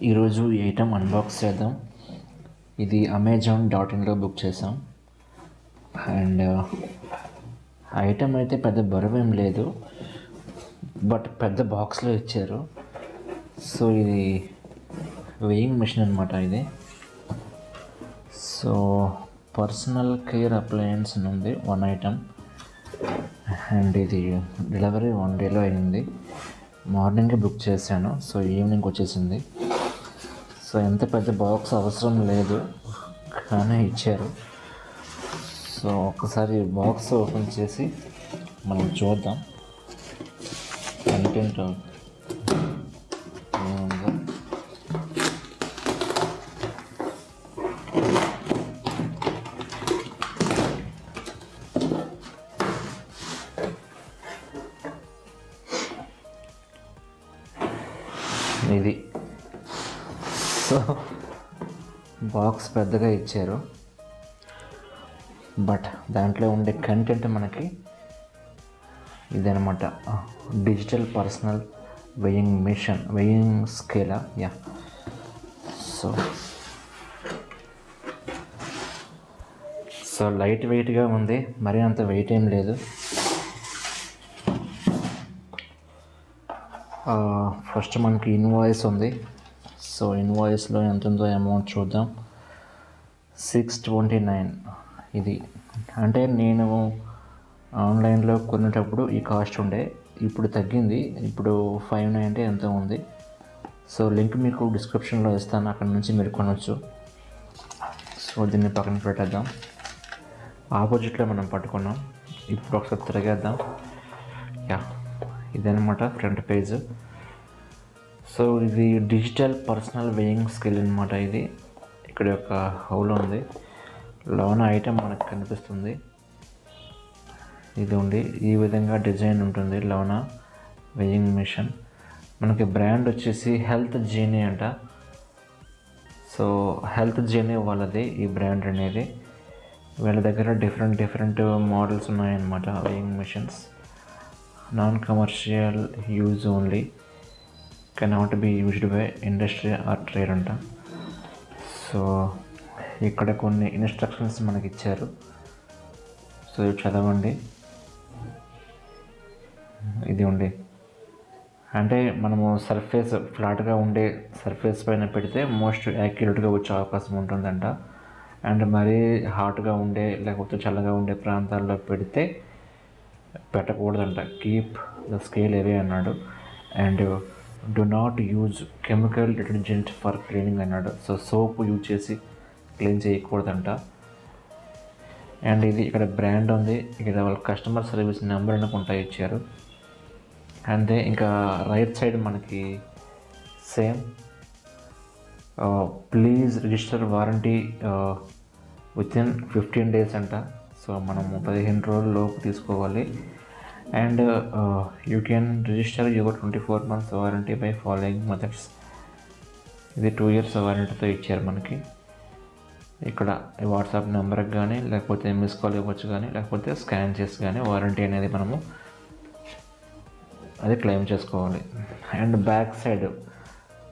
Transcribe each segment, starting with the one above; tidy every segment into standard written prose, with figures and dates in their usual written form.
ఈరోజు ఈ item unbox చేద్దాం. ఇది amazon.inలో బుక్ చేసాం. అండ్ ఐటమ్ అయితే పెద్ద బరువేం లేదు, బట్ పెద్ద బాక్స్లో ఇచ్చారు. సో ఇది వెయింగ్ మెషిన్ అనమాట. ఇది సో పర్సనల్ కేర్ అప్లయన్స్ అని ఉంది, వన్ ఐటమ్. అండ్ ఇది డెలివరీ 1 డేలో అయింది. మార్నింగే బుక్ చేశాను, సో ఈవినింగ్ వచ్చేసింది. సో ఎంత పెద్ద బాక్స్ అవసరం లేదు, కానీ ఇచ్చారు. సో ఒకసారి బాక్స్ ఓపెన్ చేసి మనం చూద్దాం కంటెంట్ ఏముందో. ఇది సో బాక్స్ పెద్దగా ఇచ్చారు, బట్ దాంట్లో ఉండే కంటెంట్ మనకి ఇదనమాట. Digital personal weighing machine, weighing స్కేలా. యా సో లైట్ వెయిట్గా ఉంది, మరీ అంత వెయిట్ ఏం లేదు. ఫస్ట్ మనకి ఇన్వాయిస్ ఉంది. సో ఇన్వాయిస్లో ఎంత ఉందో అమౌంట్ చూద్దాం. 629. ఇది అంటే నేను ఆన్లైన్లో కొనేటప్పుడు ఈ కాస్ట్ ఉండే, ఇప్పుడు తగ్గింది, ఇప్పుడు 590 ఎంతో ఉంది. సో లింక్ మీకు డిస్క్రిప్షన్లో ఇస్తాను, అక్కడ నుంచి మీరు కొనవచ్చు. సో దీన్ని పక్కన పెట్టేద్దాం. ఆపోజిట్లో మనం పట్టుకున్నాం. ఇప్పుడు ఒకసారి తిరిగేద్దాం. యా ఇదనమాట ఫ్రంట్ పేజ్. సో ఇది డిజిటల్ పర్సనల్ వెయింగ్ స్కేల్ అనమాట. ఇది ఇక్కడ ఒక హోల్ ఉంది, లోన ఐటమ్ మనకు కనిపిస్తుంది. ఇది ఉంది, ఈ విధంగా డిజైన్ ఉంటుంది లోన వెయింగ్ మిషన్. మనకి బ్రాండ్ వచ్చేసి హెల్త్ జీనీ అంట. సో హెల్త్ జీనీ వాళ్ళది ఈ బ్రాండ్ అనేది. వీళ్ళ దగ్గర డిఫరెంట్ మోడల్స్ ఉన్నాయన్నమాట. Weighing machines non commercial use only, cannot be used by industry are trade అంట. సో ఇక్కడ కొన్ని ఇన్స్ట్రక్షన్స్ మనకి ఇచ్చారు, సో ఇవి చదవండి. ఇది ఉంది అంటే మనము సర్ఫేస్ ఫ్లాట్గా ఉండే సర్ఫేస్ పైన పెడితే మోస్ట్ యాక్యురేట్గా వచ్చే అవకాశం ఉంటుందంట. అండ్ మరీ హాట్గా ఉండే లేకపోతే చల్లగా ఉండే ప్రాంతాల్లో పెడితే పెట్టకూడదంట. కీప్ ద స్కేల్ అవే అన్నాడు. And do not use chemical detergent for cleaning అన్నాడు. సో సోప్ యూజ్ చేసి క్లీన్ చేయకూడదంట. అండ్ ఇది ఇక్కడ బ్రాండ్ ఉంది, ఇక్కడ వాళ్ళ కస్టమర్ సర్వీస్ నెంబర్ అనుకుంటా ఇచ్చారు. అంతే. ఇంకా రైట్ సైడ్ మనకి same please register warranty within 15 days అంట. సో మనము 15 రోజుల లోపు తీసుకోవాలి. And you can register your 24 months warranty by following methods. ఇది 2 years వారంటీతో ఇచ్చారు మనకి. ఇక్కడ వాట్సాప్ నెంబర్కి కానీ లేకపోతే మిస్ కాల్ ఇవ్వచ్చు, కానీ లేకపోతే స్కాన్ చేసి కానీ వారంటీ అనేది మనము అది క్లెయిమ్ చేసుకోవాలి. అండ్ బ్యాక్ సైడ్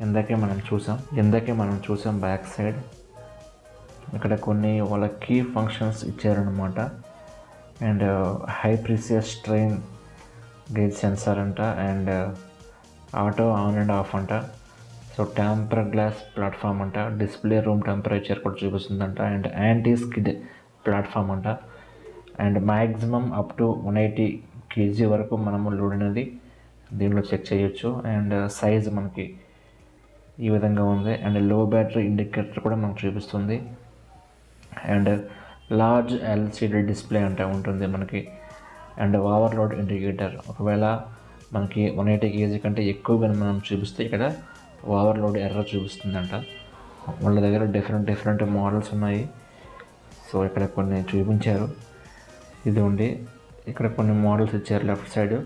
ఇందాకే మనం చూసాం బ్యాక్ సైడ్ ఇక్కడ కొన్ని వాళ్ళ కీ ఫంక్షన్స్ ఇచ్చారనమాట. And high precise strain gauge sensor అంట. And auto on and off అంట. సో టెంపర్ గ్లాస్ ప్లాట్ఫామ్ అంట. డిస్ప్లే రూమ్ టెంపరేచర్ కూడా చూపిస్తుందంట. అండ్ యాంటీ స్కిడ్ ప్లాట్ఫామ్ అంట. And maximum up to 180 kg వరకు మనము లోడ్ అనేది దీనిలో చెక్ చేయొచ్చు. అండ్ సైజ్ మనకి ఈ విధంగా ఉంది. అండ్ లో బ్యాటరీ ఇండికేటర్ కూడా మనకు చూపిస్తుంది. అండ్ లార్జ్ ఎల్సిడి డిస్ప్లే అంటే ఉంటుంది మనకి. అండ్ ఓవర్లోడ్ ఇండికేటర్, ఒకవేళ మనకి 180 kg కంటే ఎక్కువగా మనం చూపిస్తే ఇక్కడ ఓవర్లోడ్ ఎర్రర్ చూపిస్తుందంట. వాళ్ళ దగ్గర డిఫరెంట్ మోడల్స్ ఉన్నాయి. సో ఇక్కడ కొన్ని చూపించారు. ఇది ఉండి ఇక్కడ కొన్ని మోడల్స్ ఇచ్చారు లెఫ్ట్ సైడ్.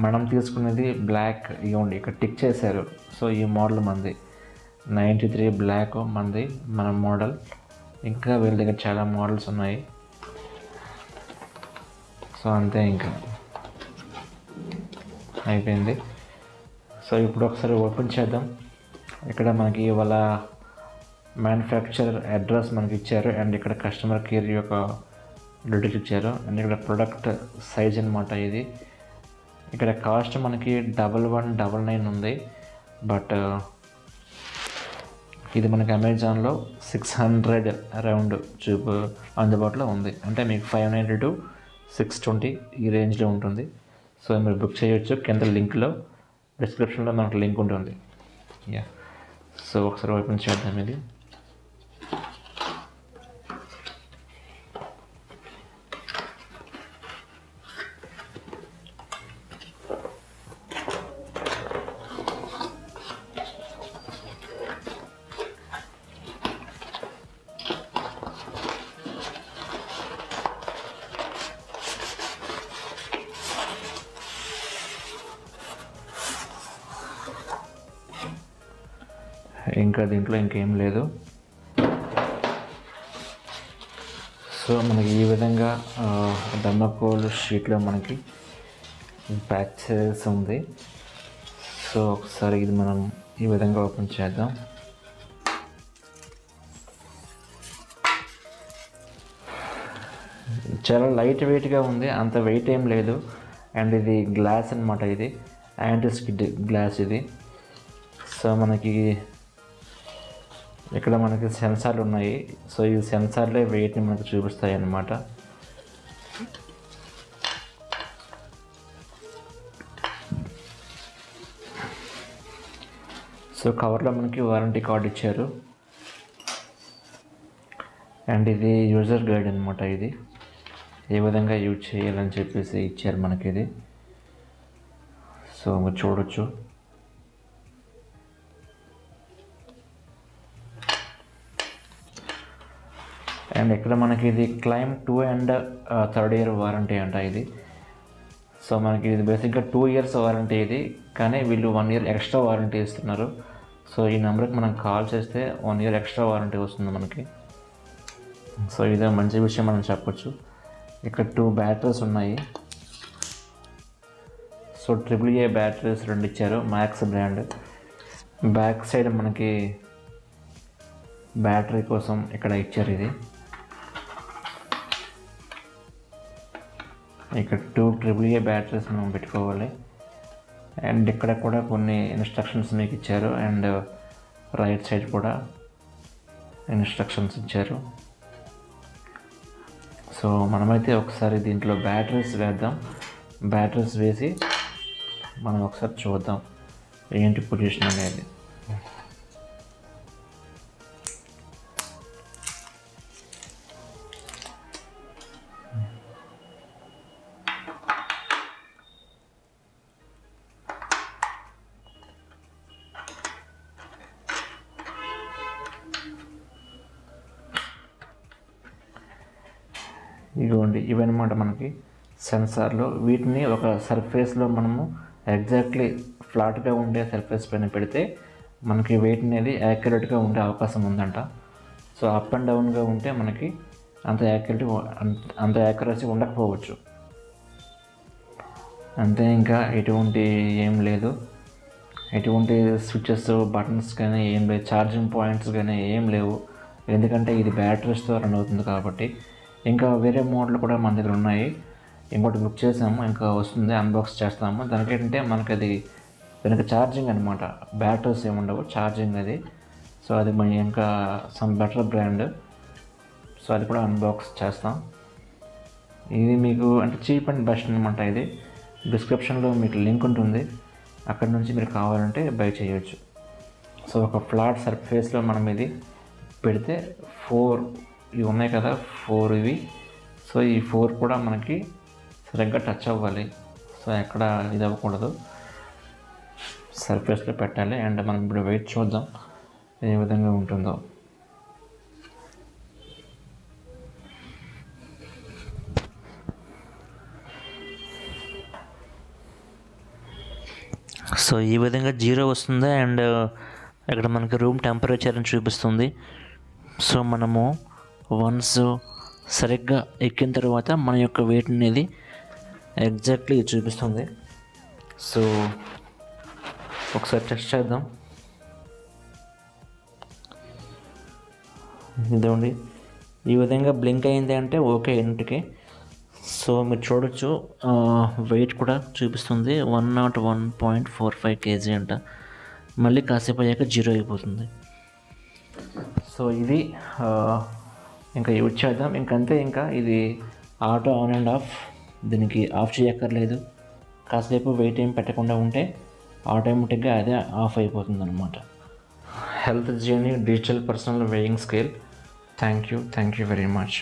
మనం తీసుకునేది బ్లాక్, ఇవ్వండి ఇక్కడ టిక్ చేశారు. సో ఈ మోడల్ మంది 93 బ్లాక్ మంది మన మోడల్. ఇంకా వీళ్ళ దగ్గర చాలా మోడల్స్ ఉన్నాయి. సో అంతే, ఇంకా అయిపోయింది. సో ఇప్పుడు ఒకసారి ఓపెన్ చేద్దాం. ఇక్కడ మనకి వాళ్ళ మ్యానుఫ్యాక్చరర్ అడ్రస్ మనకి ఇచ్చారు అండ్ ఇక్కడ కస్టమర్ కేర్ యొక్క డీటెయిల్స్ ఇచ్చారు అండ్ ఇక్కడ ప్రొడక్ట్ సైజ్ అనమాట ఇది. ఇక్కడ కాస్ట్ మనకి 1199 ఉంది, బట్ ఇది మనకి అమెజాన్లో 600 అరౌండ్ అందుబాటులో ఉంది. అంటే మీకు 590 to 620 ఈ రేంజ్లో ఉంటుంది. సో మీరు బుక్ చేయొచ్చు. కింద లింక్లో డిస్క్రిప్షన్లో మనకు లింక్ ఉంటుంది. యా, సో ఒకసారి ఓపెన్ చేద్దాం. ఇది ఇంకా దీంట్లో ఇంకేం లేదు. సో మనకి ఈ విధంగా థర్మాకోల్ షీట్లో మనకి ప్యాక్ చేసి ఉంది. సో ఒకసారి ఇది మనం ఈ విధంగా ఓపెన్ చేద్దాం. చాలా లైట్ వెయిట్గా ఉంది, అంత వెయిట్ ఏం లేదు. అండ్ ఇది గ్లాస్ అనమాట, ఇది యాంటీ స్కిడ్ గ్లాస్ ఇది. సో మనకి ఇక్కడ మనకి సెన్సార్లు ఉన్నాయి. సో ఈ సెన్సార్లే వెయిట్ని మనకు చూపిస్తాయి అన్నమాట. సో కవర్లో మనకి వారంటీ కార్డ్ ఇచ్చారు అండ్ ఇది యూజర్ గైడ్ అనమాట. ఇది ఏ విధంగా యూజ్ చేయాలని చెప్పేసి ఇచ్చారు మనకి ఇది. సో మీరు చూడొచ్చు. అండ్ ఇక్కడ మనకి ఇది claim 2 and 3rd year warranty అంట ఇది. సో మనకి ఇది బేసిక్గా 2 years వారంటీ ఇది, కానీ వీళ్ళు 1 year ఎక్స్ట్రా వారంటీ ఇస్తున్నారు. సో ఈ నెంబర్కి మనం కాల్ చేస్తే 1 year ఎక్స్ట్రా వారంటీ వస్తుంది మనకి. సో ఇదే మంచి విషయం మనం చెప్పొచ్చు. ఇక్కడ 2 బ్యాటరీస్ ఉన్నాయి. సో AAA బ్యాటరీస్ 2 ఇచ్చారు, మ్యాక్స్ బ్రాండ్. బ్యాక్ సైడ్ మనకి బ్యాటరీ కోసం ఇక్కడ ఇచ్చారు. ఇది ఇక్కడ 2 AAA బ్యాటరీస్ మనం పెట్టుకోవాలి. అండ్ ఇక్కడ కూడా కొన్ని ఇన్స్ట్రక్షన్స్ మీకు ఇచ్చారు అండ్ రైట్ సైడ్ కూడా ఇన్స్ట్రక్షన్స్ ఇచ్చారు. సో మనమైతే ఒకసారి దీంట్లో బ్యాటరీస్ వేద్దాం. బ్యాటరీస్ వేసి మనం ఒకసారి చూద్దాం ఏంటి పొజిషన్ అనేది. ఇదిగోండి, ఇవన్నమాట మనకి సెన్సార్లు. వీటిని ఒక సర్ఫేస్లో మనము ఎగ్జాక్ట్లీ ఫ్లాట్గా ఉండే సర్ఫేస్ పైన పెడితే మనకి వెయిట్ అనేది యాక్యురేట్గా ఉండే అవకాశం ఉందంట. సో అప్ అండ్ డౌన్గా ఉంటే మనకి అంత యాక్యురసీ ఉండకపోవచ్చు. అంతే, ఇంకా ఎటువంటి ఏం లేదు. ఎటువంటి స్విచెస్ బటన్స్ కానీ ఏం లేదు, ఛార్జింగ్ పాయింట్స్ కానీ ఏం లేవు. ఎందుకంటే ఇది బ్యాటరీస్తో రన్ అవుతుంది కాబట్టి. ఇంకా వేరే మోడల్ కూడా మన దగ్గర ఉన్నాయి. ఇంకోటి బుక్ చేసాము, ఇంకా వస్తుంది, అన్బాక్స్ చేస్తాము. దానికేంటంటే మనకి అది వెనక ఛార్జింగ్ అనమాట, బ్యాటరీస్ ఏముండవు, ఛార్జింగ్ అది. సో అది మన ఇంకా సమ్ బెటర్ బ్రాండ్. సో అది కూడా అన్బాక్స్ చేస్తాం. ఇది మీకు అంటే చీప్ అండ్ బెస్ట్ అనమాట. ఇది డిస్క్రిప్షన్లో మీకు లింక్ ఉంటుంది, అక్కడ నుంచి మీరు కావాలంటే బై చేయొచ్చు. సో ఒక ఫ్లాట్ సర్ఫేస్లో మనం ఇది పెడితే 4 ఇవి ఉన్నాయి కదా, 4 ఇవి. సో ఈ 4 కూడా మనకి సరిగ్గా టచ్ అవ్వాలి. సో ఎక్కడ ఇది అవ్వకూడదు, సర్ఫేస్లో పెట్టాలి. అండ్ మనం ఇప్పుడు వెయిట్ చూద్దాం ఏ విధంగా ఉంటుందో. సో ఈ విధంగా 0 వస్తుంది అండ్ ఇక్కడ మనకి రూమ్ టెంపరేచర్ని చూపిస్తుంది. సో మనము వన్స్ సరిగ్గా ఎక్కిన తర్వాత మన యొక్క వెయిట్ అనేది ఎగ్జాక్ట్లీ చూపిస్తుంది. సో ఒకసారి టెస్ట్ చేద్దాం. ఇదండి, ఈ విధంగా బ్లింక్ అయింది అంటే ఓకే ఇంటికి. సో మీరు చూడొచ్చు, వెయిట్ కూడా చూపిస్తుంది 101.45 kg అంట. మళ్ళీ కాసేపు అయ్యాక 0 అయిపోతుంది. సో ఇది ఇంకా యూజ్ చేద్దాం. ఇంకంతే, ఇంకా ఇది ఆటో ఆన్ అండ్ ఆఫ్. దీనికి ఆఫ్ చేయక్కర్లేదు. కాసేపు వెయిట్ ఏం పెట్టకుండా ఉంటే ఆటోమేటిక్గా అదే ఆఫ్ అయిపోతుంది అనమాట. Health genie digital personal weighing scale. Thank you very much.